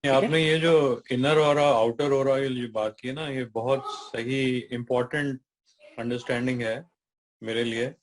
आपने ये जो इनर ऑरा आउटर ऑरा ये बात की ना, ये बहुत सही इम्पोर्टेंट अंडरस्टैंडिंग है मेरे लिए।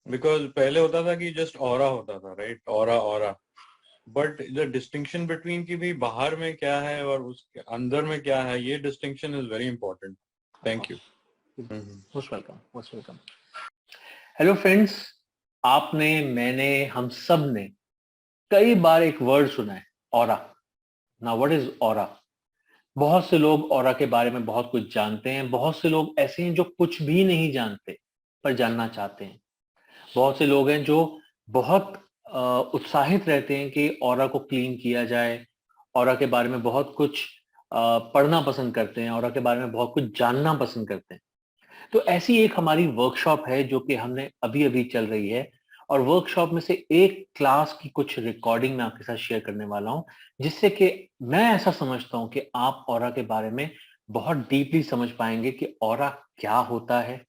बिकॉज पहले होता था कि जस्ट ऑरा होता था, right, aura aura. But the distinction between की भी बाहर में क्या है और उसके अंदर में क्या है, ये distinction is very important. Thank you. Most welcome, most welcome. Hello friends, आपने, मैंने, हम सब ने कई बार एक वर्ड सुना है, aura. Now what is aura? बहुत से लोग ऑरा के बारे में बहुत कुछ जानते हैं, बहुत से लोग ऐसे हैं जो कुछ भी नहीं जानते पर जानना चाहते हैं। बहुत से लोग हैं जो बहुत उत्साहित रहते हैं कि ऑरा को क्लीन किया जाए, ऑरा के बारे में बहुत कुछ पढ़ना पसंद करते हैं, ऑरा के बारे में बहुत कुछ जानना पसंद करते हैं। तो ऐसी एक हमारी वर्कशॉप है जो कि हमने अभी अभी चल रही है, और वर्कशॉप में से एक क्लास की कुछ रिकॉर्डिंग मैं आपके साथ शेयर करने वाला हूं, जिससे कि मैं ऐसा समझता हूं कि आप ऑरा के बारे में बहुत डीपली समझ पाएंगे कि ऑरा क्या होता है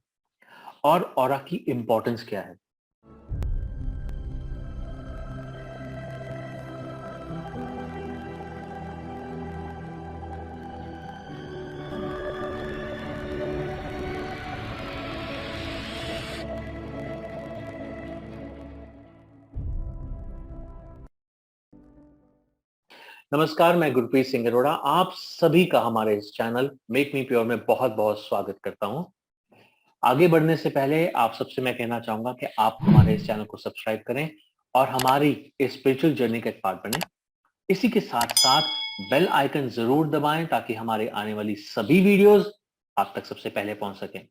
और ऑरा की इंपॉर्टेंस क्या है। नमस्कार, मैं गुरप्रीत सिंह अरोड़ा आप सभी का हमारे इस चैनल मेक मी प्योर में बहुत बहुत स्वागत करता हूं। आगे बढ़ने से पहले आप सबसे मैं कहना चाहूंगा कि आप हमारे इस चैनल को सब्सक्राइब करें और हमारी इस स्पिरिचुअल जर्नी का एक पार्ट बने। इसी के साथ साथ बेल आइकन जरूर दबाएं ताकि हमारे आने वाली सभी वीडियोस आप तक सबसे पहले पहुंच सकें।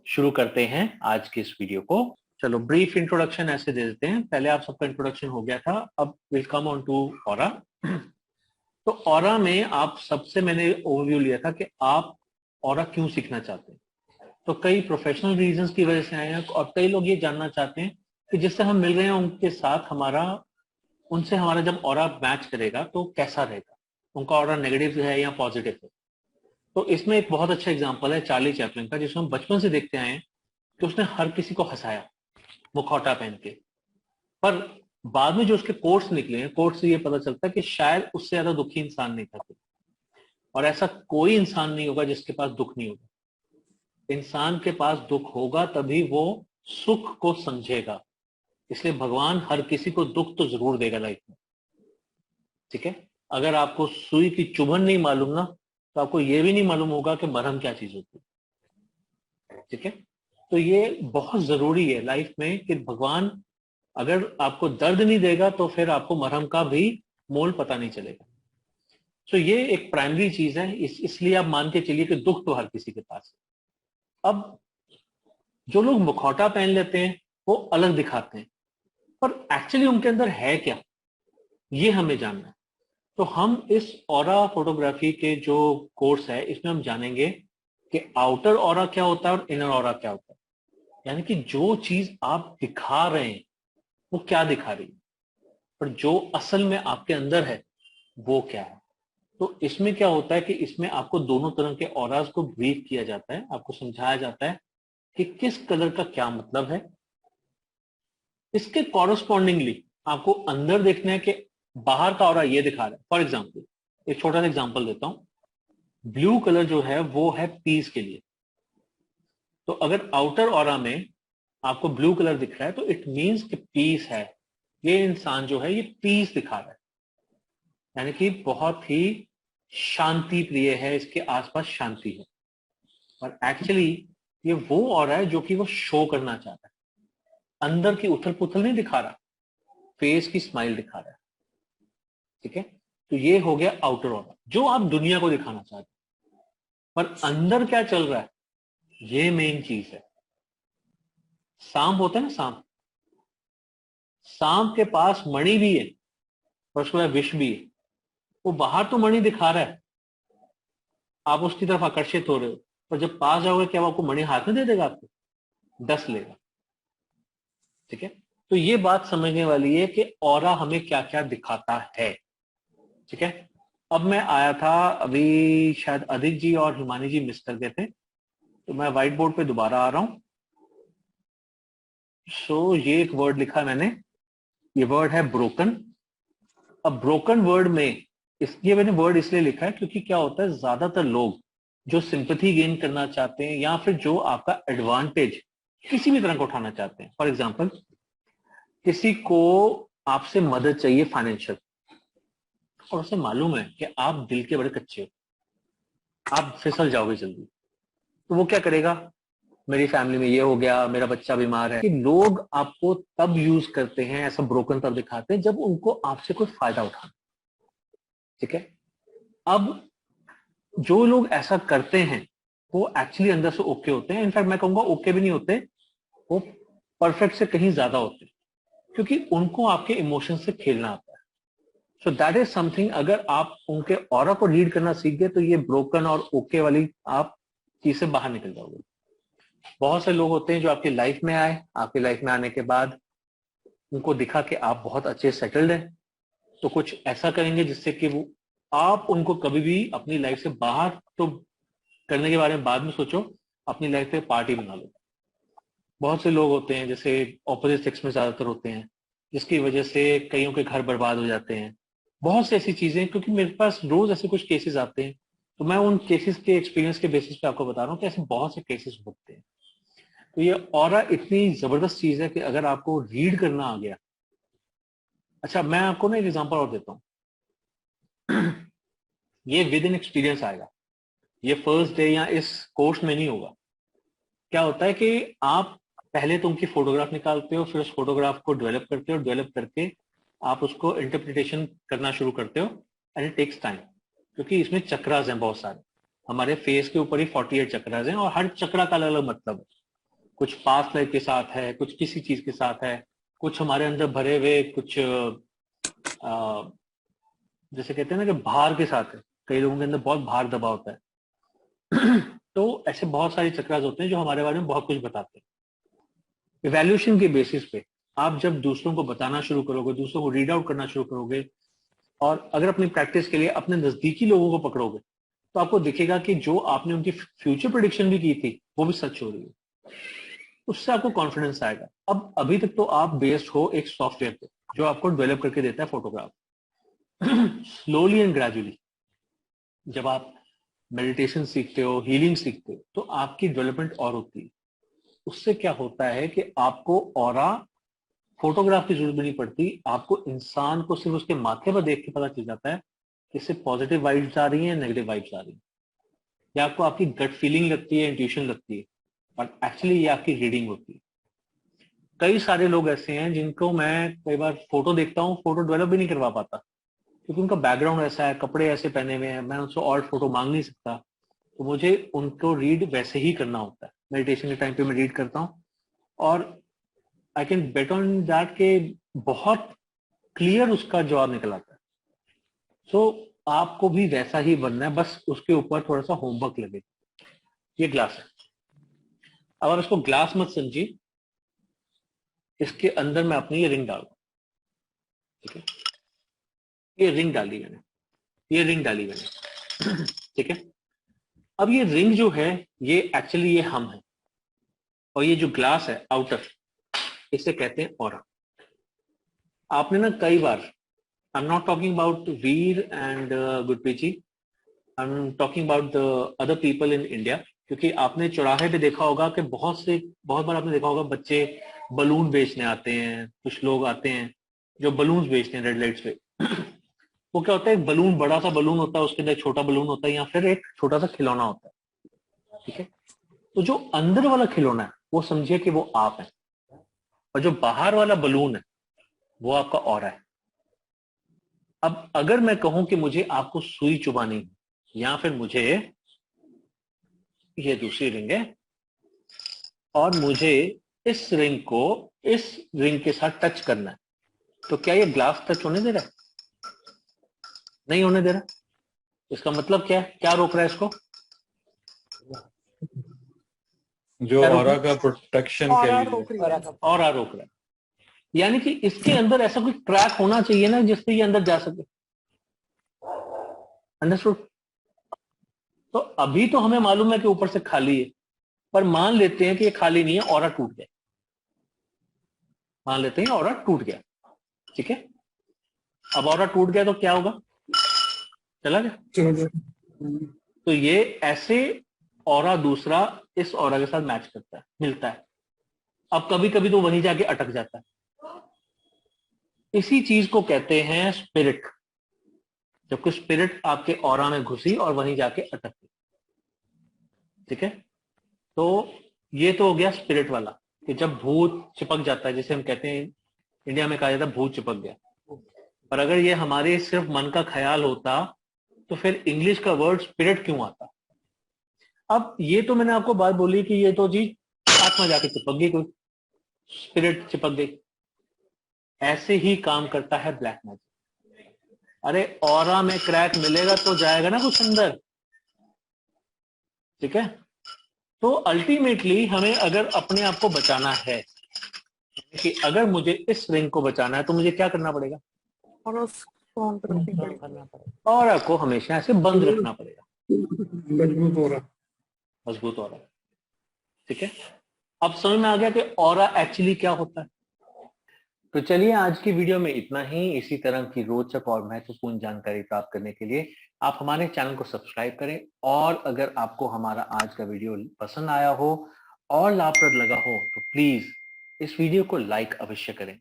शुरू करते हैं आज की इस वीडियो को। चलो ब्रीफ इंट्रोडक्शन ऐसे दे देते हैं। पहले आप सबका इंट्रोडक्शन हो गया था, अब will come on to Aura. तो ऑरा में आप सबसे मैंने ओवरव्यू लिया था कि आप ऑरा क्यों सीखना चाहते हैं। तो कई प्रोफेशनल रीजंस की वजह से आए हैं, और कई लोग ये जानना चाहते हैं कि जिससे हम मिल रहे हैं उनके साथ उनसे हमारा जब ऑरा मैच करेगा तो कैसा रहेगा, उनका ऑरा नेगेटिव है या पॉजिटिव है। तो इसमें एक बहुत अच्छा एग्जांपल है चार्ली चैपलिन का, जिसको हम बचपन से देखते आए हैं कि उसने हर किसी को हंसाया मुखौटा पहन के। पर बाद में जो उसके कोट्स निकले हैं, कोट्स से ये पता चलता है कि शायद उससे ज्यादा दुखी इंसान नहीं था कोई। और ऐसा कोई इंसान नहीं होगा जिसके पास दुख नहीं होगा। इंसान के पास दुख होगा तभी वो सुख को समझेगा। इसलिए भगवान हर किसी को दुख तो जरूर देगा लाइफ में, ठीक है। अगर आपको सुई की चुभन नहीं मालूम ना, तो आपको यह भी नहीं मालूम होगा कि मरहम क्या चीज होती है, ठीक है। तो ये बहुत जरूरी है लाइफ में कि भगवान अगर आपको दर्द नहीं देगा तो फिर आपको मरहम का भी मोल पता नहीं चलेगा। तो ये एक प्राइमरी चीज है, इसलिए आप मान के चलिए कि दुख तो हर किसी के पास है। अब जो लोग मुखौटा पहन लेते हैं वो अलग दिखाते हैं, पर एक्चुअली उनके अंदर है क्या, ये हमें जानना है। तो हम इस ऑरा फोटोग्राफी के जो कोर्स है इसमें हम जानेंगे कि आउटर ऑरा क्या होता है और इनर ऑरा क्या होता है। यानी कि जो चीज आप दिखा रहे हैं वो क्या दिखा रही है, पर जो असल में आपके अंदर है वो क्या है। तो इसमें क्या होता है कि इसमें आपको दोनों तरह के ऑराज को ब्रीफ किया जाता है, आपको समझाया जाता है कि किस कलर का क्या मतलब है। इसके कॉरस्पॉन्डिंगली आपको अंदर देखना है कि बाहर का ऑरा ये दिखा रहा है। फॉर एग्जाम्पल एक छोटा सा एग्जाम्पल देता हूं। ब्लू कलर जो है वो है पीस के लिए। तो अगर आउटर ऑरा में आपको ब्लू कलर दिख रहा है तो इट मीन्स कि पीस है। ये इंसान जो है ये पीस दिखा रहा है, यानी कि बहुत ही शांति प्रिय है, इसके आसपास शांति है। और एक्चुअली ये वो ऑरा है जो कि वो शो करना चाहता है। अंदर की उथल पुथल नहीं दिखा रहा, फेस की स्माइल दिखा रहा है, ठीक है। तो ये हो गया आउटर ऑरा जो आप दुनिया को दिखाना चाहते हैं। पर अंदर क्या चल रहा है ये मेन चीज है। सांप होता है ना, सांप, सांप के पास मणि भी है और उसके बाद विष भी है। वो बाहर तो मणि दिखा रहा है, आप उसकी तरफ आकर्षित हो रहे हो, पर जब पास जाओगे क्या वो आपको मणि हाथ में दे देगा, आपको डस लेगा, ठीक है। तो ये बात समझने वाली है कि ऑरा हमें क्या क्या दिखाता है, ठीक है। अब मैं आया था, अभी शायद अधिक जी और हिमानी जी मिस कर गए थे, तो मैं व्हाइट बोर्ड पे दोबारा आ रहा हूं। ये एक वर्ड लिखा है मैंने, ये वर्ड है ब्रोकन। अब ब्रोकन वर्ड में ये मैंने वर्ड इसलिए लिखा है क्योंकि क्या होता है, ज्यादातर लोग जो सिंपैथी गेन करना चाहते हैं या फिर जो आपका एडवांटेज किसी भी तरह का उठाना चाहते हैं, फॉर एग्जांपल किसी को आपसे मदद चाहिए फाइनेंशियल, और उसे मालूम है कि आप दिल के बड़े कच्चे हो, आप फिसल जाओगे जल्दी, तो वो क्या करेगा, मेरी फैमिली में ये हो गया, मेरा बच्चा बीमार है। कि लोग आपको तब यूज करते हैं, ऐसा ब्रोकन तब दिखाते हैं जब उनको आपसे कोई फायदा उठाना, ठीक है। अब जो लोग ऐसा करते हैं वो एक्चुअली अंदर से ओके होते हैं, इनफैक्ट मैं कहूंगा ओके भी नहीं होते, वो परफेक्ट से कहीं ज्यादा होते हैं, क्योंकि उनको आपके इमोशन से खेलना आता है। सो दैट इज समथिंग, अगर आप उनके ऑरा को रीड करना सीख गए तो ये ब्रोकन और ओके वाली आप चीज से बाहर निकल जाओगे। बहुत से लोग होते हैं जो आपकी लाइफ में आए, आपकी लाइफ में आने के बाद उनको दिखा कि आप बहुत अच्छे सेटल्ड हैं, तो कुछ ऐसा करेंगे जिससे कि वो आप उनको कभी भी अपनी लाइफ से बाहर तो करने के बारे में बाद में सोचो, अपनी लाइफ पे पार्टी बना लो। बहुत से लोग होते हैं जैसे ऑपोजिट सेक्स में ज्यादातर होते हैं, जिसकी वजह से कईयों के घर बर्बाद हो जाते हैं। बहुत सी ऐसी चीजें, क्योंकि मेरे पास रोज ऐसे कुछ केसेस आते हैं, तो मैं उन केसेस के एक्सपीरियंस के बेसिस पे आपको बता रहा हूँ कि ऐसे बहुत से केसेस होते हैं। तो ये ऑरा इतनी जबरदस्त चीज है कि अगर आपको रीड करना आ गया। अच्छा, मैं आपको ना एक एग्जांपल और देता हूँ। ये विद इन एक्सपीरियंस आएगा, ये फर्स्ट डे या इस कोर्स में नहीं होगा। क्या होता है कि आप पहले तो उनकी फोटोग्राफ निकालते हो, फिर उस फोटोग्राफ को डेवलप करते हो, डेवलप करके आप उसको इंटरप्रिटेशन करना शुरू करते हो, एंड इट टेक्स टाइम, क्योंकि इसमें चक्रास हैं बहुत सारे। हमारे फेस के ऊपर ही 48 चक्रास हैं, और हर चक्रा का अलग अलग मतलब है। कुछ पास्ट लाइफ के साथ है, कुछ किसी चीज के साथ है, कुछ हमारे अंदर भरे हुए कुछ जैसे कहते हैं ना कि भार के साथ है। कई लोगों के अंदर बहुत भार दबा होता है। तो ऐसे बहुत सारे चक्रास होते हैं जो हमारे बारे में बहुत कुछ बताते हैं। इवैल्यूएशन के बेसिस पे आप जब दूसरों को बताना शुरू करोगे, दूसरों को रीड आउट करना शुरू करोगे, और अगर अपनी प्रैक्टिस के लिए अपने नजदीकी लोगों को पकड़ोगे, तो आपको दिखेगा कि जो आपने उनकी फ्यूचर प्रेडिक्शन भी की थी वो भी सच हो रही है। उससे आपको कॉन्फिडेंस आएगा। अब अभी तक तो आप बेस्ड हो एक सॉफ्टवेयर पे जो आपको डेवलप करके देता है फोटोग्राफ। स्लोली एंड ग्रेजुअली जब आप मेडिटेशन सीखते हो, हीलिंग सीखते हो, तो आपकी डेवलपमेंट और होती है। उससे क्या होता है कि आपको ऑरा फोटोग्राफ की जरूरत भी नहीं पड़ती, आपको इंसान को सिर्फ उसके माथे पर देख के पता चल जाता है कि इससे पॉजिटिव वाइब्स आ रही हैं, नेगेटिव वाइब्स आ रही हैं, या आपको आपकी गट फीलिंग लगती है, इंट्यूशन लगती है, और एक्चुअली ये आपकी रीडिंग होती है। कई सारे लोग ऐसे हैं जिनको मैं कई बार फोटो देखता हूँ, फोटो डेवलप भी नहीं करवा पाता, क्योंकि उनका बैकग्राउंड ऐसा है, कपड़े ऐसे पहने हुए हैं, मैं उनसे और फोटो मांग नहीं सकता, तो मुझे उनको रीड वैसे ही करना होता है। मेडिटेशन के टाइम पे मैं रीड करता हूँ, और I can bet on that के बहुत क्लियर उसका जवाब निकल आता है। सो आपको भी वैसा ही बनना है, बस उसके ऊपर थोड़ा सा होमवर्क लगे। ये ग्लास है, अब आप इसको ग्लास मत समझिए, इसके अंदर मैं अपनी ये रिंग डालूंगा, ठीक है। ये रिंग डाली मैंने, ये रिंग डाली मैंने, ठीक है। अब ये रिंग जो है, ये एक्चुअली ये हम है, और ये जो ग्लास है आउटर, इसे कहते हैं ऑरा। आपने ना कई बार, I am not talking about Veer and Gurpreet ji, I am talking about the other people in India, क्योंकि आपने चौराहे पे देखा होगा कि बहुत बार आपने देखा होगा बच्चे बलून बेचने आते हैं, कुछ लोग आते हैं जो बलून बेचते हैं रेड लाइट्स पे। वो क्या होता है, एक बलून, बड़ा सा बलून होता है, उसके अंदर एक छोटा बलून होता है, या फिर एक छोटा सा खिलौना होता है, ठीक है। तो जो अंदर वाला खिलौना है वो समझिए कि वो आप है, और जो बाहर वाला बलून है वो आपका ऑरा है। अब अगर मैं कहूं कि मुझे आपको सुई चुबानी है, या फिर मुझे ये दूसरी रिंग है और मुझे इस रिंग को इस रिंग के साथ टच करना है, तो क्या ये ग्लास टच होने दे रहा है? नहीं होने दे रहा। इसका मतलब क्या है, क्या रोक रहा है इसको? जो क्या रोक ऑरा रहा का प्रोटेक्शन के लिए, है? और रोक रहा है, यानी कि इसके अंदर ऐसा कोई ट्रैक होना चाहिए ना जिससे ये अंदर जा सके। अंडरस्टूड? तो अभी तो हमें मालूम है कि ऊपर से खाली है, पर मान लेते हैं कि ये खाली नहीं है, ऑरा टूट गया, मान लेते हैं ऑरा टूट गया, ठीक है। अब ऑरा टूट गया तो क्या होगा? चला गया? तो ये ऐसे ऑरा दूसरा इस ऑरा के साथ मैच करता है, मिलता है। अब कभी कभी तो वहीं जाके अटक जाता है। इसी चीज को कहते हैं स्पिरिट। जब कुछ स्पिरिट आपके ऑरा में घुसी और वहीं जाके अटक गई, ठीक है। तो ये तो हो गया स्पिरिट वाला, कि जब भूत चिपक जाता है, जैसे हम कहते हैं इंडिया में कहा जाता है भूत चिपक गया। पर अगर ये हमारे सिर्फ मन का ख्याल होता तो फिर इंग्लिश का वर्ड स्पिरिट क्यों आता? अब ये तो मैंने आपको बात बोली कि ये तो जी आत्मा जाके चिपक गई, कोई स्पिरिट चिपक गई। ऐसे ही काम करता है ब्लैक मैजिक। अरे ऑरा में क्रैक मिलेगा तो जाएगा ना कुछ अंदर, ठीक है। तो अल्टीमेटली हमें अगर अपने आप को बचाना है, कि अगर मुझे इस रिंग को बचाना है तो मुझे क्या करना पड़ेगा? और उसको ऑन करना पड़ेगा। ऑरा को हमेशा ऐसे बंद रखना पड़ेगा, मजबूत हो रहा, मजबूत ऑरा, ठीक है। अब समझ में आ गया कि ऑरा एक्चुअली क्या होता है। तो चलिए आज की वीडियो में इतना ही। इसी तरह की रोचक और महत्वपूर्ण जानकारी प्राप्त करने के लिए आप हमारे चैनल को सब्सक्राइब करें, और अगर आपको हमारा आज का वीडियो पसंद आया हो और लाभप्रद लगा हो तो प्लीज इस वीडियो को लाइक अवश्य करें।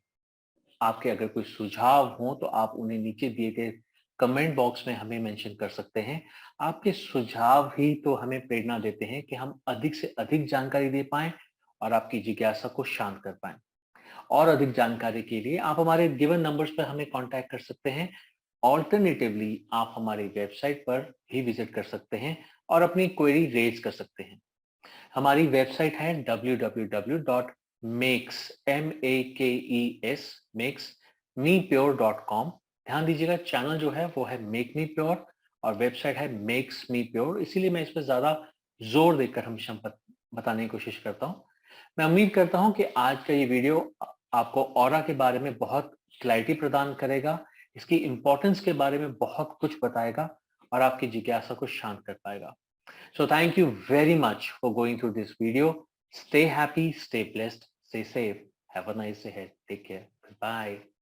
आपके अगर कोई सुझाव हो तो आप उन्हें नीचे दिए गए कमेंट बॉक्स में हमें मेंशन कर सकते हैं। आपके सुझाव ही तो हमें प्रेरणा देते हैं कि हम अधिक से अधिक जानकारी दे पाएं और आपकी जिज्ञासा को शांत कर पाएं। और अधिक जानकारी के लिए आप हमारे गिवन नंबर्स पर हमें कांटेक्ट कर सकते हैं। ऑल्टरनेटिवली आप हमारी वेबसाइट पर भी विजिट कर सकते हैं और अपनी क्वेरी रेज कर सकते हैं। हमारी वेबसाइट है www.makesmepure.com। ध्यान दीजिएगा चैनल जो है वो है मेक मी प्योर और वेबसाइट है मेक्स मी प्योर, इसीलिए मैं इस पर ज्यादा जोर देकर हमेशा बताने की कोशिश करता हूँ। मैं उम्मीद करता हूं कि आज का ये वीडियो आपको ऑरा के बारे में बहुत क्लैरिटी प्रदान करेगा, इसकी इंपॉर्टेंस के बारे में बहुत कुछ बताएगा और आपकी जिज्ञासा को शांत कर पाएगा। So thank you very much for going through this video. Stay happy, stay blessed, stay safe. Have a nice day ahead. Take care. Goodbye.